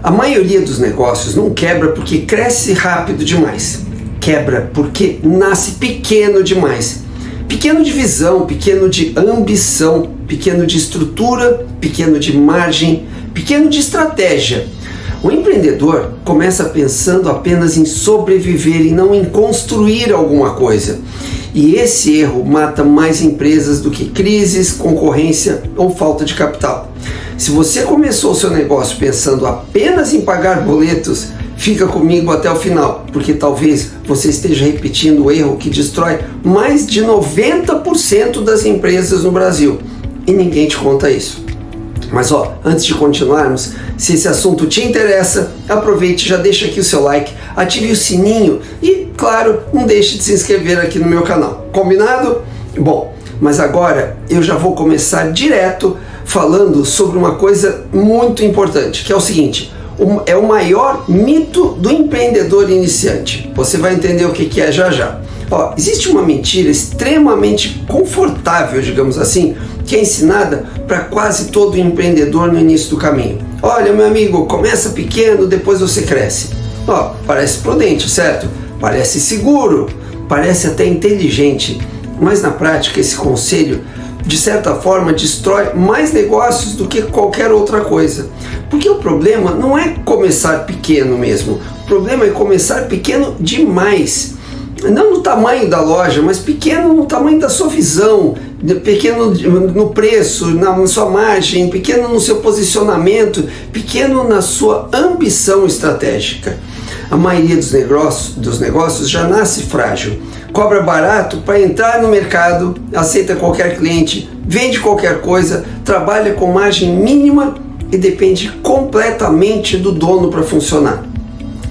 A maioria dos negócios não quebra porque cresce rápido demais. Quebra porque nasce pequeno demais. Pequeno de visão, pequeno de ambição, pequeno de estrutura, pequeno de margem, pequeno de estratégia. O empreendedor começa pensando apenas em sobreviver e não em construir alguma coisa. E esse erro mata mais empresas do que crises, concorrência ou falta de capital. Se você começou o seu negócio pensando apenas em pagar boletos, fica comigo até o final, porque talvez você esteja repetindo o erro que destrói mais de 90% das empresas no Brasil. E ninguém te conta isso. Mas antes de continuarmos, se esse assunto te interessa, aproveite e já deixa aqui o seu like, ative o sininho e, claro, não deixe de se inscrever aqui no meu canal. Combinado? Bom, mas agora eu já vou começar direto falando sobre uma coisa muito importante, que é o seguinte: é o maior mito do empreendedor iniciante. Você vai entender o que é já já. Existe uma mentira extremamente confortável, digamos assim, que é ensinada para quase todo empreendedor no início do caminho. Olha, meu amigo, começa pequeno, depois você cresce. Parece prudente, certo? Parece seguro, parece até inteligente, mas na prática esse conselho, de certa forma, destrói mais negócios do que qualquer outra coisa. Porque o problema não é começar pequeno mesmo, o problema é começar pequeno demais. Não no tamanho da loja, mas pequeno no tamanho da sua visão, pequeno no preço, na sua margem, pequeno no seu posicionamento, pequeno na sua ambição estratégica. A maioria dos negócios já nasce frágil, cobra barato para entrar no mercado, aceita qualquer cliente, vende qualquer coisa, trabalha com margem mínima e depende completamente do dono para funcionar.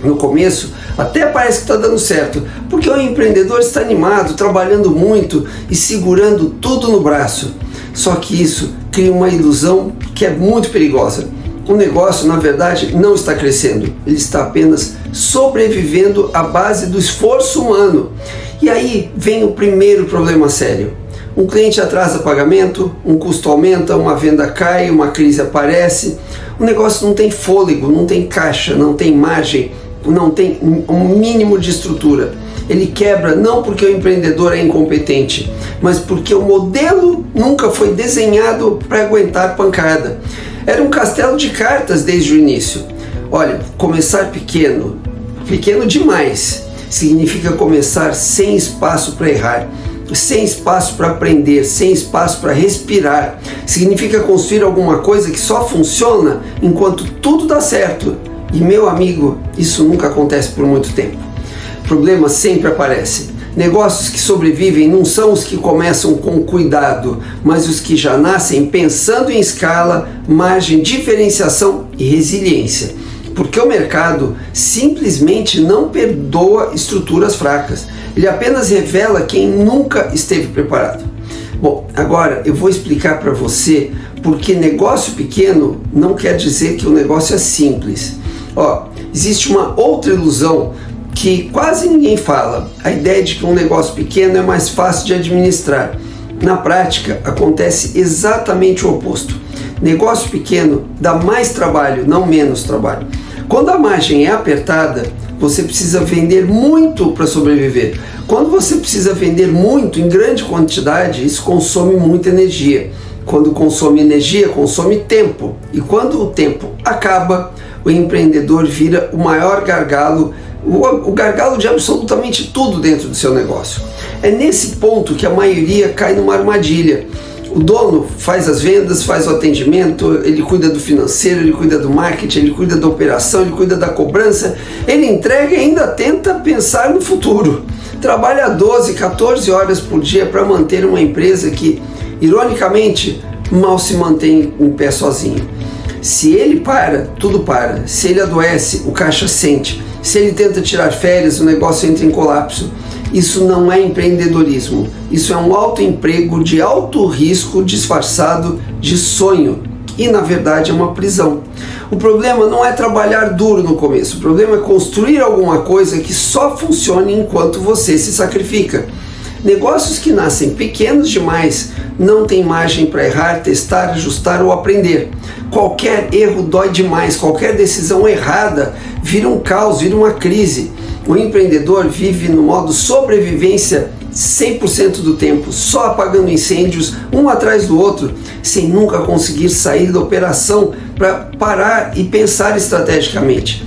No começo, até parece que está dando certo, porque o empreendedor está animado, trabalhando muito e segurando tudo no braço. Só que isso cria uma ilusão que é muito perigosa. O negócio, na verdade, não está crescendo, ele está apenas sobrevivendo à base do esforço humano. E aí vem o primeiro problema sério. Um cliente atrasa pagamento, um custo aumenta, uma venda cai, uma crise aparece. O negócio não tem fôlego, não tem caixa, não tem margem, não tem um mínimo de estrutura. Ele quebra não porque o empreendedor é incompetente, mas porque o modelo nunca foi desenhado para aguentar pancada. Era um castelo de cartas desde o início. Olha, começar pequeno, pequeno demais, significa começar sem espaço para errar, sem espaço para aprender, sem espaço para respirar. Significa construir alguma coisa que só funciona enquanto tudo dá certo. E, meu amigo, isso nunca acontece por muito tempo. Problemas sempre aparecem. Negócios que sobrevivem não são os que começam com cuidado, mas os que já nascem pensando em escala, margem, diferenciação e resiliência. Porque o mercado simplesmente não perdoa estruturas fracas. Ele apenas revela quem nunca esteve preparado. Bom, agora eu vou explicar para você porque negócio pequeno não quer dizer que o negócio é simples. Existe uma outra ilusão que quase ninguém fala, a ideia de que um negócio pequeno é mais fácil de administrar. Na prática, acontece exatamente o oposto. Negócio pequeno dá mais trabalho, não menos trabalho. Quando a margem é apertada, você precisa vender muito para sobreviver. Quando você precisa vender muito em grande quantidade, isso consome muita energia. Quando consome energia, consome tempo. E quando o tempo acaba, o empreendedor vira o maior gargalo, o gargalo de absolutamente tudo dentro do seu negócio. É nesse ponto que a maioria cai numa armadilha. O dono faz as vendas, faz o atendimento, ele cuida do financeiro, ele cuida do marketing, ele cuida da operação, ele cuida da cobrança, ele entrega e ainda tenta pensar no futuro. Trabalha 12, 14 horas por dia para manter uma empresa que, ironicamente, mal se mantém em pé sozinho. Se ele para, tudo para. Se ele adoece, o caixa sente. Se ele tenta tirar férias, o negócio entra em colapso. Isso não é empreendedorismo. Isso é um autoemprego de alto risco disfarçado de sonho. E, na verdade, é uma prisão. O problema não é trabalhar duro no começo. O problema é construir alguma coisa que só funcione enquanto você se sacrifica. Negócios que nascem pequenos demais não têm margem para errar, testar, ajustar ou aprender. Qualquer erro dói demais, qualquer decisão errada vira um caos, vira uma crise. O empreendedor vive no modo sobrevivência 100% do tempo, só apagando incêndios um atrás do outro, sem nunca conseguir sair da operação para parar e pensar estrategicamente.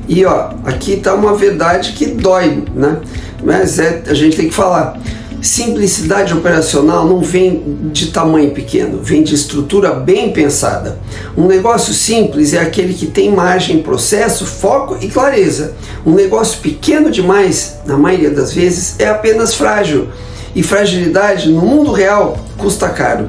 E aqui está uma verdade que dói, né? Mas a gente tem que falar. Simplicidade operacional não vem de tamanho pequeno, vem de estrutura bem pensada. Um negócio simples é aquele que tem margem, processo, foco e clareza. Um negócio pequeno demais, na maioria das vezes, é apenas frágil. E fragilidade no mundo real custa caro.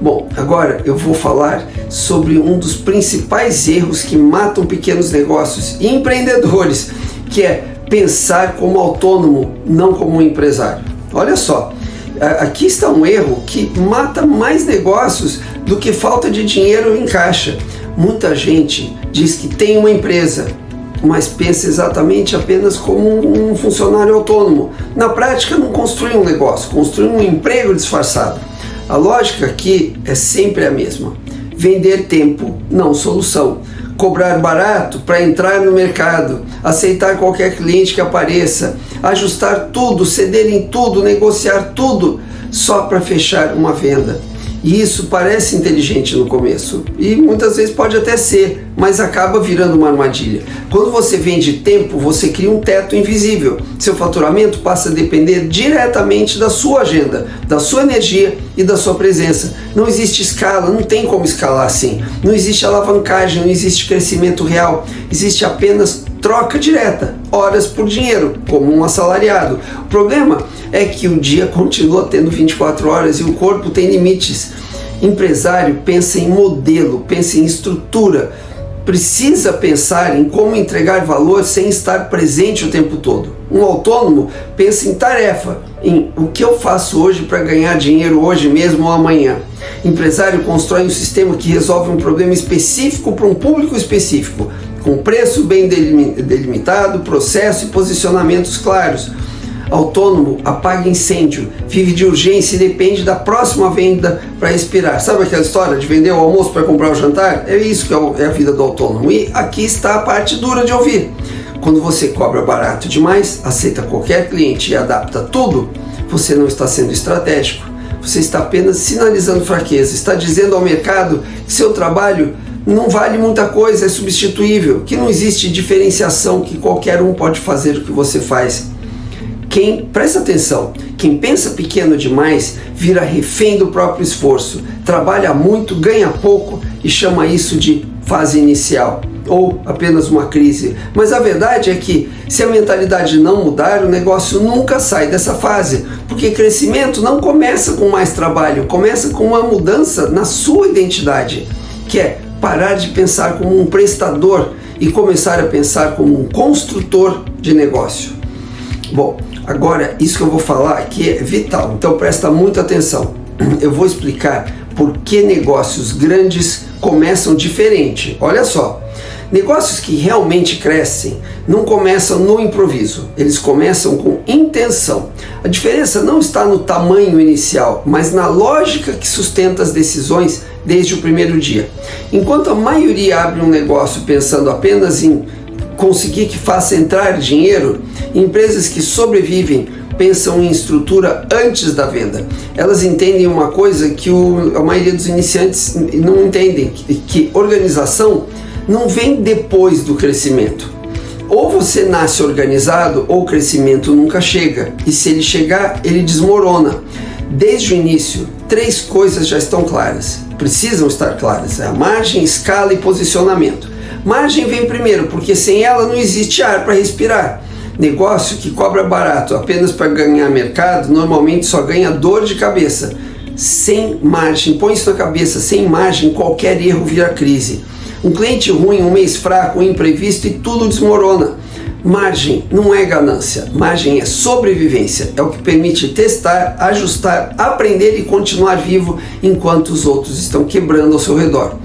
Bom, agora eu vou falar sobre um dos principais erros que matam pequenos negócios e empreendedores, que é pensar como autônomo, não como um empresário. Olha só, aqui está um erro que mata mais negócios do que falta de dinheiro em caixa. Muita gente diz que tem uma empresa, mas pensa exatamente apenas como um funcionário autônomo. Na prática, não construi um negócio, construi um emprego disfarçado. A lógica aqui é sempre a mesma: vender tempo, não solução. Cobrar barato para entrar no mercado, aceitar qualquer cliente que apareça, ajustar tudo, ceder em tudo, negociar tudo, só para fechar uma venda. E isso parece inteligente no começo, e muitas vezes pode até ser, mas acaba virando uma armadilha. Quando você vende tempo, você cria um teto invisível. Seu faturamento passa a depender diretamente da sua agenda, da sua energia e da sua presença. Não existe escala, não tem como escalar assim. Não existe alavancagem, não existe crescimento real. Existe apenas troca direta, horas por dinheiro, como um assalariado. O problema é que o dia continua tendo 24 horas e o corpo tem limites. Empresário pensa em modelo, pensa em estrutura, precisa pensar em como entregar valor sem estar presente o tempo todo. Um autônomo pensa em tarefa, em o que eu faço hoje para ganhar dinheiro hoje mesmo ou amanhã. Empresário constrói um sistema que resolve um problema específico para um público específico, com preço bem delimitado, processo e posicionamentos claros. Autônomo apaga incêndio, vive de urgência e depende da próxima venda para respirar. Sabe aquela história de vender o almoço para comprar o jantar? É isso que é a vida do autônomo. E aqui está a parte dura de ouvir. Quando você cobra barato demais, aceita qualquer cliente e adapta tudo, você não está sendo estratégico. Você está apenas sinalizando fraqueza, está dizendo ao mercado que seu trabalho não vale muita coisa, é substituível, que não existe diferenciação, que qualquer um pode fazer o que você faz. Presta atenção, quem pensa pequeno demais vira refém do próprio esforço, trabalha muito, ganha pouco e chama isso de fase inicial ou apenas uma crise. Mas a verdade é que se a mentalidade não mudar, o negócio nunca sai dessa fase, porque crescimento não começa com mais trabalho, começa com uma mudança na sua identidade, que é parar de pensar como um prestador e começar a pensar como um construtor de negócio. Bom, agora isso que eu vou falar aqui é vital, então presta muita atenção. Eu vou explicar por que negócios grandes começam diferente. Olha só, negócios que realmente crescem não começam no improviso, eles começam com intenção. A diferença não está no tamanho inicial, mas na lógica que sustenta as decisões desde o primeiro dia. Enquanto a maioria abre um negócio pensando apenas em conseguir que faça entrar dinheiro, empresas que sobrevivem pensam em estrutura antes da venda. Elas entendem uma coisa que a maioria dos iniciantes não entendem, que organização não vem depois do crescimento. Ou você nasce organizado ou o crescimento nunca chega, e se ele chegar, ele desmorona. Desde o início, 3 coisas já estão claras, precisam estar claras: a margem, escala e posicionamento. Margem vem primeiro, porque sem ela não existe ar para respirar. Negócio que cobra barato apenas para ganhar mercado, normalmente só ganha dor de cabeça. Sem margem, põe isso na cabeça, sem margem qualquer erro vira crise. Um cliente ruim, um mês fraco, um imprevisto e tudo desmorona. Margem não é ganância, margem é sobrevivência, é o que permite testar, ajustar, aprender e continuar vivo enquanto os outros estão quebrando ao seu redor.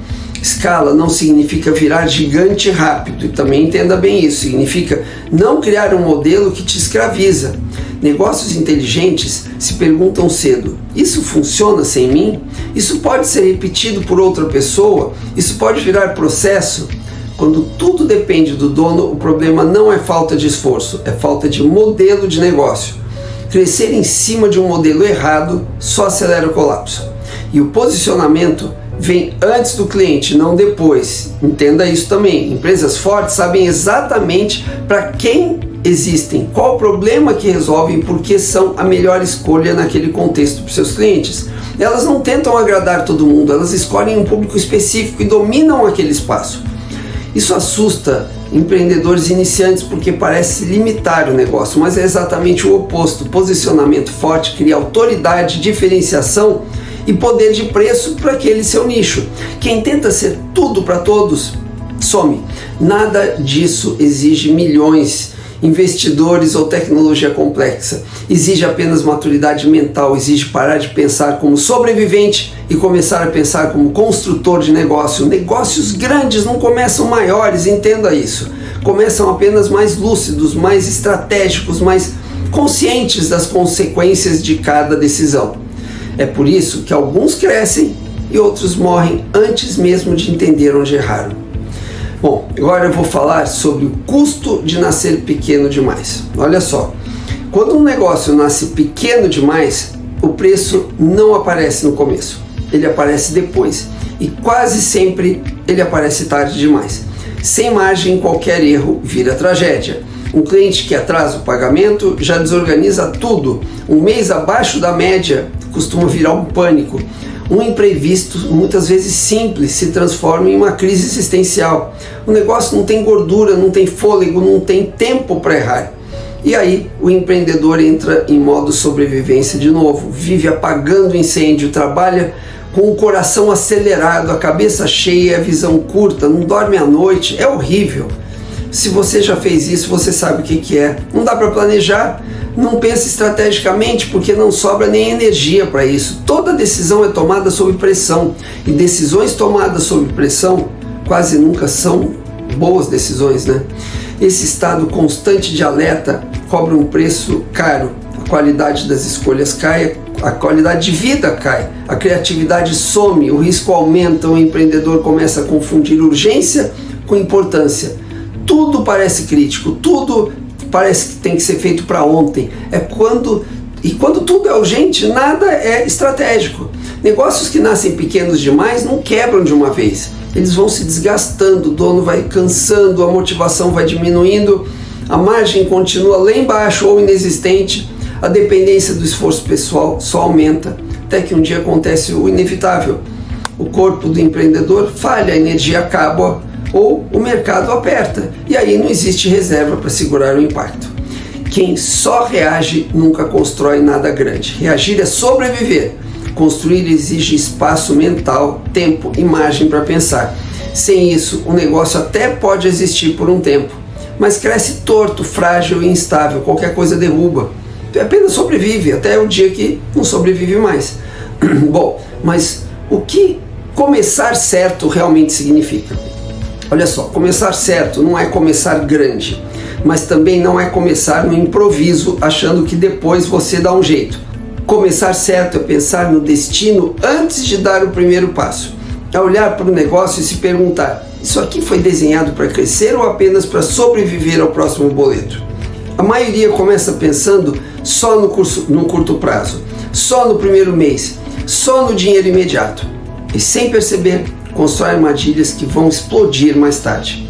Escala não significa virar gigante rápido, e também entenda bem isso, significa não criar um modelo que te escraviza. Negócios inteligentes se perguntam cedo: isso funciona sem mim? Isso pode ser repetido por outra pessoa? Isso pode virar processo? Quando tudo depende do dono, o problema não é falta de esforço, é falta de modelo de negócio. Crescer em cima de um modelo errado só acelera o colapso. E o posicionamento vem antes do cliente, não depois. Entenda isso também. Empresas fortes sabem exatamente para quem existem, qual o problema que resolvem e por que são a melhor escolha naquele contexto para seus clientes. Elas não tentam agradar todo mundo, elas escolhem um público específico e dominam aquele espaço. Isso assusta empreendedores iniciantes porque parece limitar o negócio, mas é exatamente o oposto. Posicionamento forte cria autoridade, diferenciação e poder de preço para aquele seu nicho. Quem tenta ser tudo para todos, some. Nada disso exige milhões, investidores ou tecnologia complexa. Exige apenas maturidade mental, exige parar de pensar como sobrevivente e começar a pensar como construtor de negócio. Negócios grandes não começam maiores, entenda isso. Começam apenas mais lúcidos, mais estratégicos, mais conscientes das consequências de cada decisão. É por isso que alguns crescem e outros morrem antes mesmo de entender onde erraram. Bom, agora eu vou falar sobre o custo de nascer pequeno demais. Olha só, quando um negócio nasce pequeno demais, o preço não aparece no começo, ele aparece depois e quase sempre ele aparece tarde demais. Sem margem, qualquer erro vira tragédia. Um cliente que atrasa o pagamento já desorganiza tudo. Um mês abaixo da média costuma virar um pânico. Um imprevisto, muitas vezes simples, se transforma em uma crise existencial. O negócio não tem gordura, não tem fôlego, não tem tempo para errar. E aí o empreendedor entra em modo sobrevivência de novo, vive apagando incêndio, trabalha com o coração acelerado, a cabeça cheia, a visão curta, não dorme à noite, é horrível. Se você já fez isso, você sabe o que é. Não dá para planejar, não pensa estrategicamente porque não sobra nem energia para isso. Toda decisão é tomada sob pressão e decisões tomadas sob pressão quase nunca são boas decisões, né? Esse estado constante de alerta cobra um preço caro. A qualidade das escolhas cai, a qualidade de vida cai, a criatividade some, o risco aumenta, o empreendedor começa a confundir urgência com importância. Tudo parece crítico, tudo parece que tem que ser feito para ontem. Quando tudo é urgente, nada é estratégico. Negócios que nascem pequenos demais não quebram de uma vez. Eles vão se desgastando, o dono vai cansando, a motivação vai diminuindo, a margem continua lá embaixo ou inexistente, a dependência do esforço pessoal só aumenta, até que um dia acontece o inevitável. O corpo do empreendedor falha, a energia acaba, ou o mercado aperta, e aí não existe reserva para segurar o impacto. Quem só reage nunca constrói nada grande. Reagir é sobreviver. Construir exige espaço mental, tempo e margem para pensar. Sem isso, o negócio até pode existir por um tempo, mas cresce torto, frágil e instável, qualquer coisa derruba. Apenas sobrevive até o dia que não sobrevive mais. Bom, mas o que começar certo realmente significa? Olha só, começar certo não é começar grande, mas também não é começar no improviso achando que depois você dá um jeito. Começar certo é pensar no destino antes de dar o primeiro passo. É olhar para o negócio e se perguntar: isso aqui foi desenhado para crescer ou apenas para sobreviver ao próximo boleto? A maioria começa pensando só no curto prazo, só no primeiro mês, só no dinheiro imediato. E sem perceber, constrói armadilhas que vão explodir mais tarde.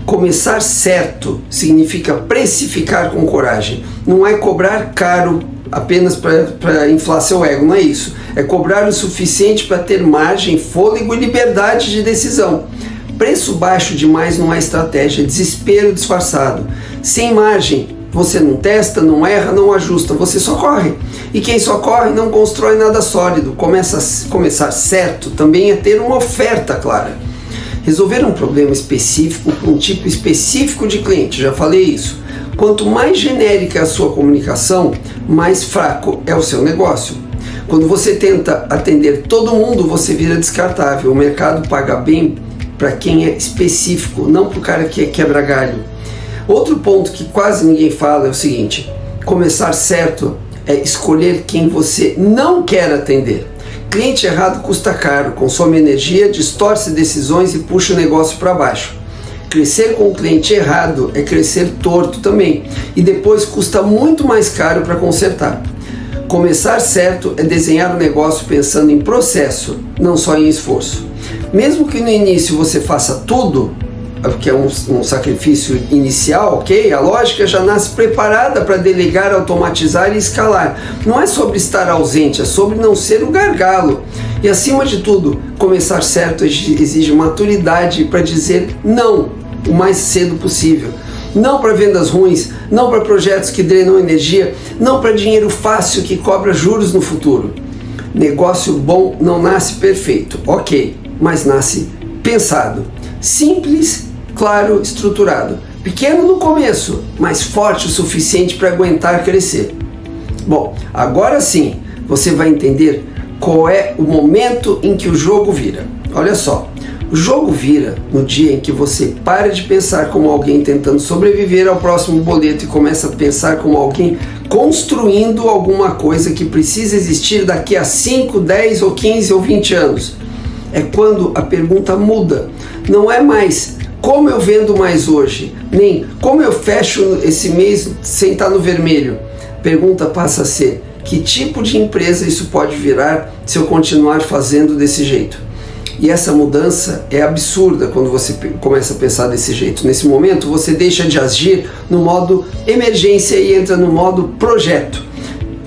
Começar certo significa precificar com coragem. Não é cobrar caro apenas para inflar seu ego, não é isso. É cobrar o suficiente para ter margem, fôlego e liberdade de decisão. Preço baixo demais não é estratégia, é desespero disfarçado. Sem margem, você não testa, não erra, não ajusta, você só corre. E quem só corre não constrói nada sólido. Começar certo também é ter uma oferta clara. Resolver um problema específico para um tipo específico de cliente, já falei isso. Quanto mais genérica é a sua comunicação, mais fraco é o seu negócio. Quando você tenta atender todo mundo, você vira descartável. O mercado paga bem para quem é específico, não para o cara que é quebra-galho. Outro ponto que quase ninguém fala é o seguinte: Começar certo é escolher quem você não quer atender. Cliente errado custa caro, consome energia, distorce decisões e puxa o negócio para baixo. Crescer com o cliente errado é crescer torto também, e depois custa muito mais caro para consertar. Começar certo é desenhar o negócio pensando em processo, não só em esforço. Mesmo que no início você faça tudo, que é um sacrifício inicial, ok? A lógica já nasce preparada para delegar, automatizar e escalar. Não é sobre estar ausente, é sobre não ser o gargalo. E acima de tudo, começar certo exige maturidade para dizer não o mais cedo possível. Não para vendas ruins, não para projetos que drenam energia, não para dinheiro fácil que cobra juros no futuro. Negócio bom não nasce perfeito, ok, mas nasce pensado. Simples, claro, estruturado. Pequeno no começo, mas forte o suficiente para aguentar crescer. Bom, agora sim você vai entender qual é o momento em que o jogo vira. Olha só, o jogo vira no dia em que você para de pensar como alguém tentando sobreviver ao próximo boleto e começa a pensar como alguém construindo alguma coisa que precisa existir daqui a 5, 10 ou 15 ou 20 anos. É quando a pergunta muda. Não é mais como eu vendo mais hoje, nem como eu fecho esse mês sem estar no vermelho. A pergunta passa a ser: que tipo de empresa isso pode virar se eu continuar fazendo desse jeito? E essa mudança é absurda quando você começa a pensar desse jeito. Nesse momento você deixa de agir no modo emergência e entra no modo projeto.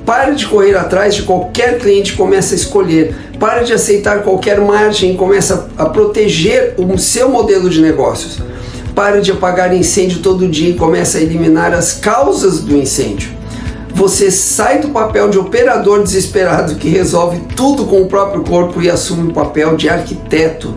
Para de correr atrás de qualquer cliente e começa a escolher. Para de aceitar qualquer margem e começa a proteger o seu modelo de negócios. Para de apagar incêndio todo dia e começa a eliminar as causas do incêndio. Você sai do papel de operador desesperado que resolve tudo com o próprio corpo e assume o papel de arquiteto,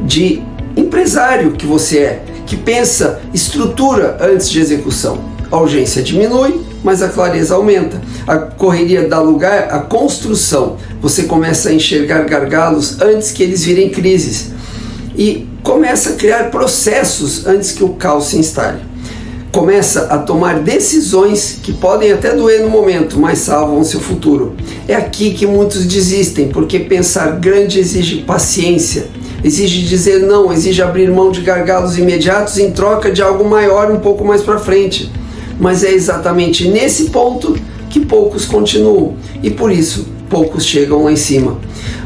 de empresário que você é, que pensa, estrutura antes de execução. A urgência diminui, mas a clareza aumenta. A correria dá lugar à construção. Você começa a enxergar gargalos antes que eles virem crises e começa a criar processos antes que o caos se instale. Começa a tomar decisões que podem até doer no momento, mas salvam seu futuro. É aqui que muitos desistem, porque pensar grande exige paciência, exige dizer não, exige abrir mão de gargalos imediatos em troca de algo maior um pouco mais para frente. Mas é exatamente nesse ponto que poucos continuam, e por isso poucos chegam lá em cima.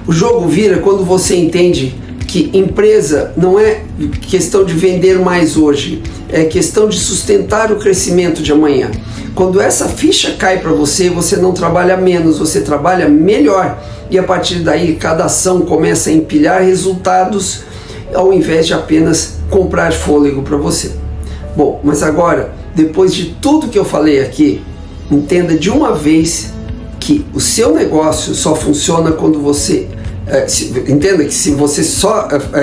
O jogo vira quando você entende que empresa não é questão de vender mais hoje, é questão de sustentar o crescimento de amanhã. Quando essa ficha cai para você, você não trabalha menos, você trabalha melhor, e a partir daí cada ação começa a empilhar resultados ao invés de apenas comprar fôlego para você. Bom, mas agora, depois de tudo que eu falei aqui, entenda de uma vez que o seu negócio só funciona quando você entenda que se você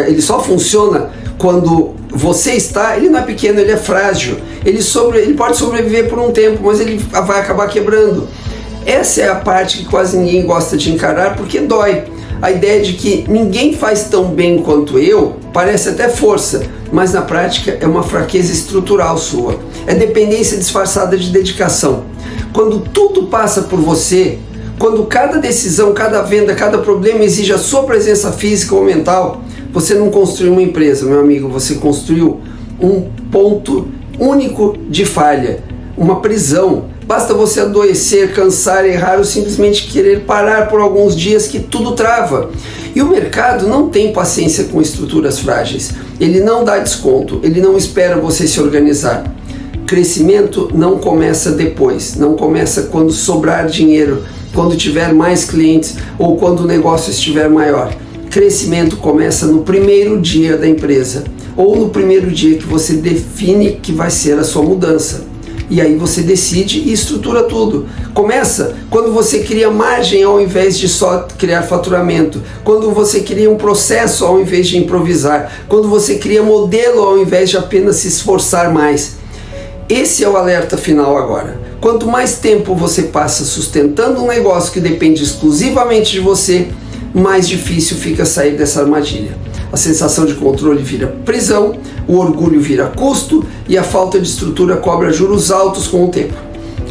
ele só funciona quando você está, ele não é pequeno, ele é frágil, ele pode sobreviver por um tempo, mas ele vai acabar quebrando. Essa é a parte que quase ninguém gosta de encarar, porque dói. A ideia de que ninguém faz tão bem quanto eu parece até força, mas na prática é uma fraqueza estrutural sua, é dependência disfarçada de dedicação. Quando tudo passa por você, quando cada decisão, cada venda, cada problema exige a sua presença física ou mental, você não construiu uma empresa, meu amigo, você construiu um ponto único de falha, uma prisão. Basta você adoecer, cansar, errar ou simplesmente querer parar por alguns dias que tudo trava. E o mercado não tem paciência com estruturas frágeis, ele não dá desconto, ele não espera você se organizar. Crescimento não começa depois, não começa quando sobrar dinheiro, quando tiver mais clientes ou quando o negócio estiver maior. Crescimento começa no primeiro dia da empresa ou no primeiro dia que você define que vai ser a sua mudança. E aí você decide e estrutura tudo. Começa quando você cria margem ao invés de só criar faturamento, quando você cria um processo ao invés de improvisar, quando você cria modelo ao invés de apenas se esforçar mais. Esse é o alerta final agora. Quanto mais tempo você passa sustentando um negócio que depende exclusivamente de você, mais difícil fica sair dessa armadilha. A sensação de controle vira prisão, o orgulho vira custo e a falta de estrutura cobra juros altos com o tempo.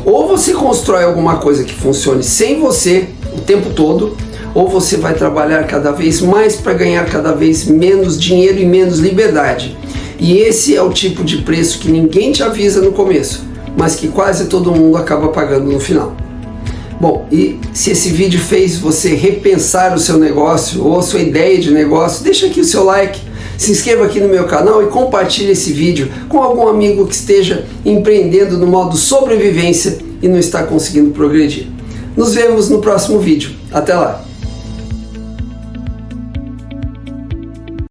Ou você constrói alguma coisa que funcione sem você o tempo todo, ou você vai trabalhar cada vez mais para ganhar cada vez menos dinheiro e menos liberdade. E esse é o tipo de preço que ninguém te avisa no começo, mas que quase todo mundo acaba pagando no final. Bom, e se esse vídeo fez você repensar o seu negócio ou a sua ideia de negócio, deixa aqui o seu like, se inscreva aqui no meu canal e compartilhe esse vídeo com algum amigo que esteja empreendendo no modo sobrevivência e não está conseguindo progredir. Nos vemos no próximo vídeo. Até lá!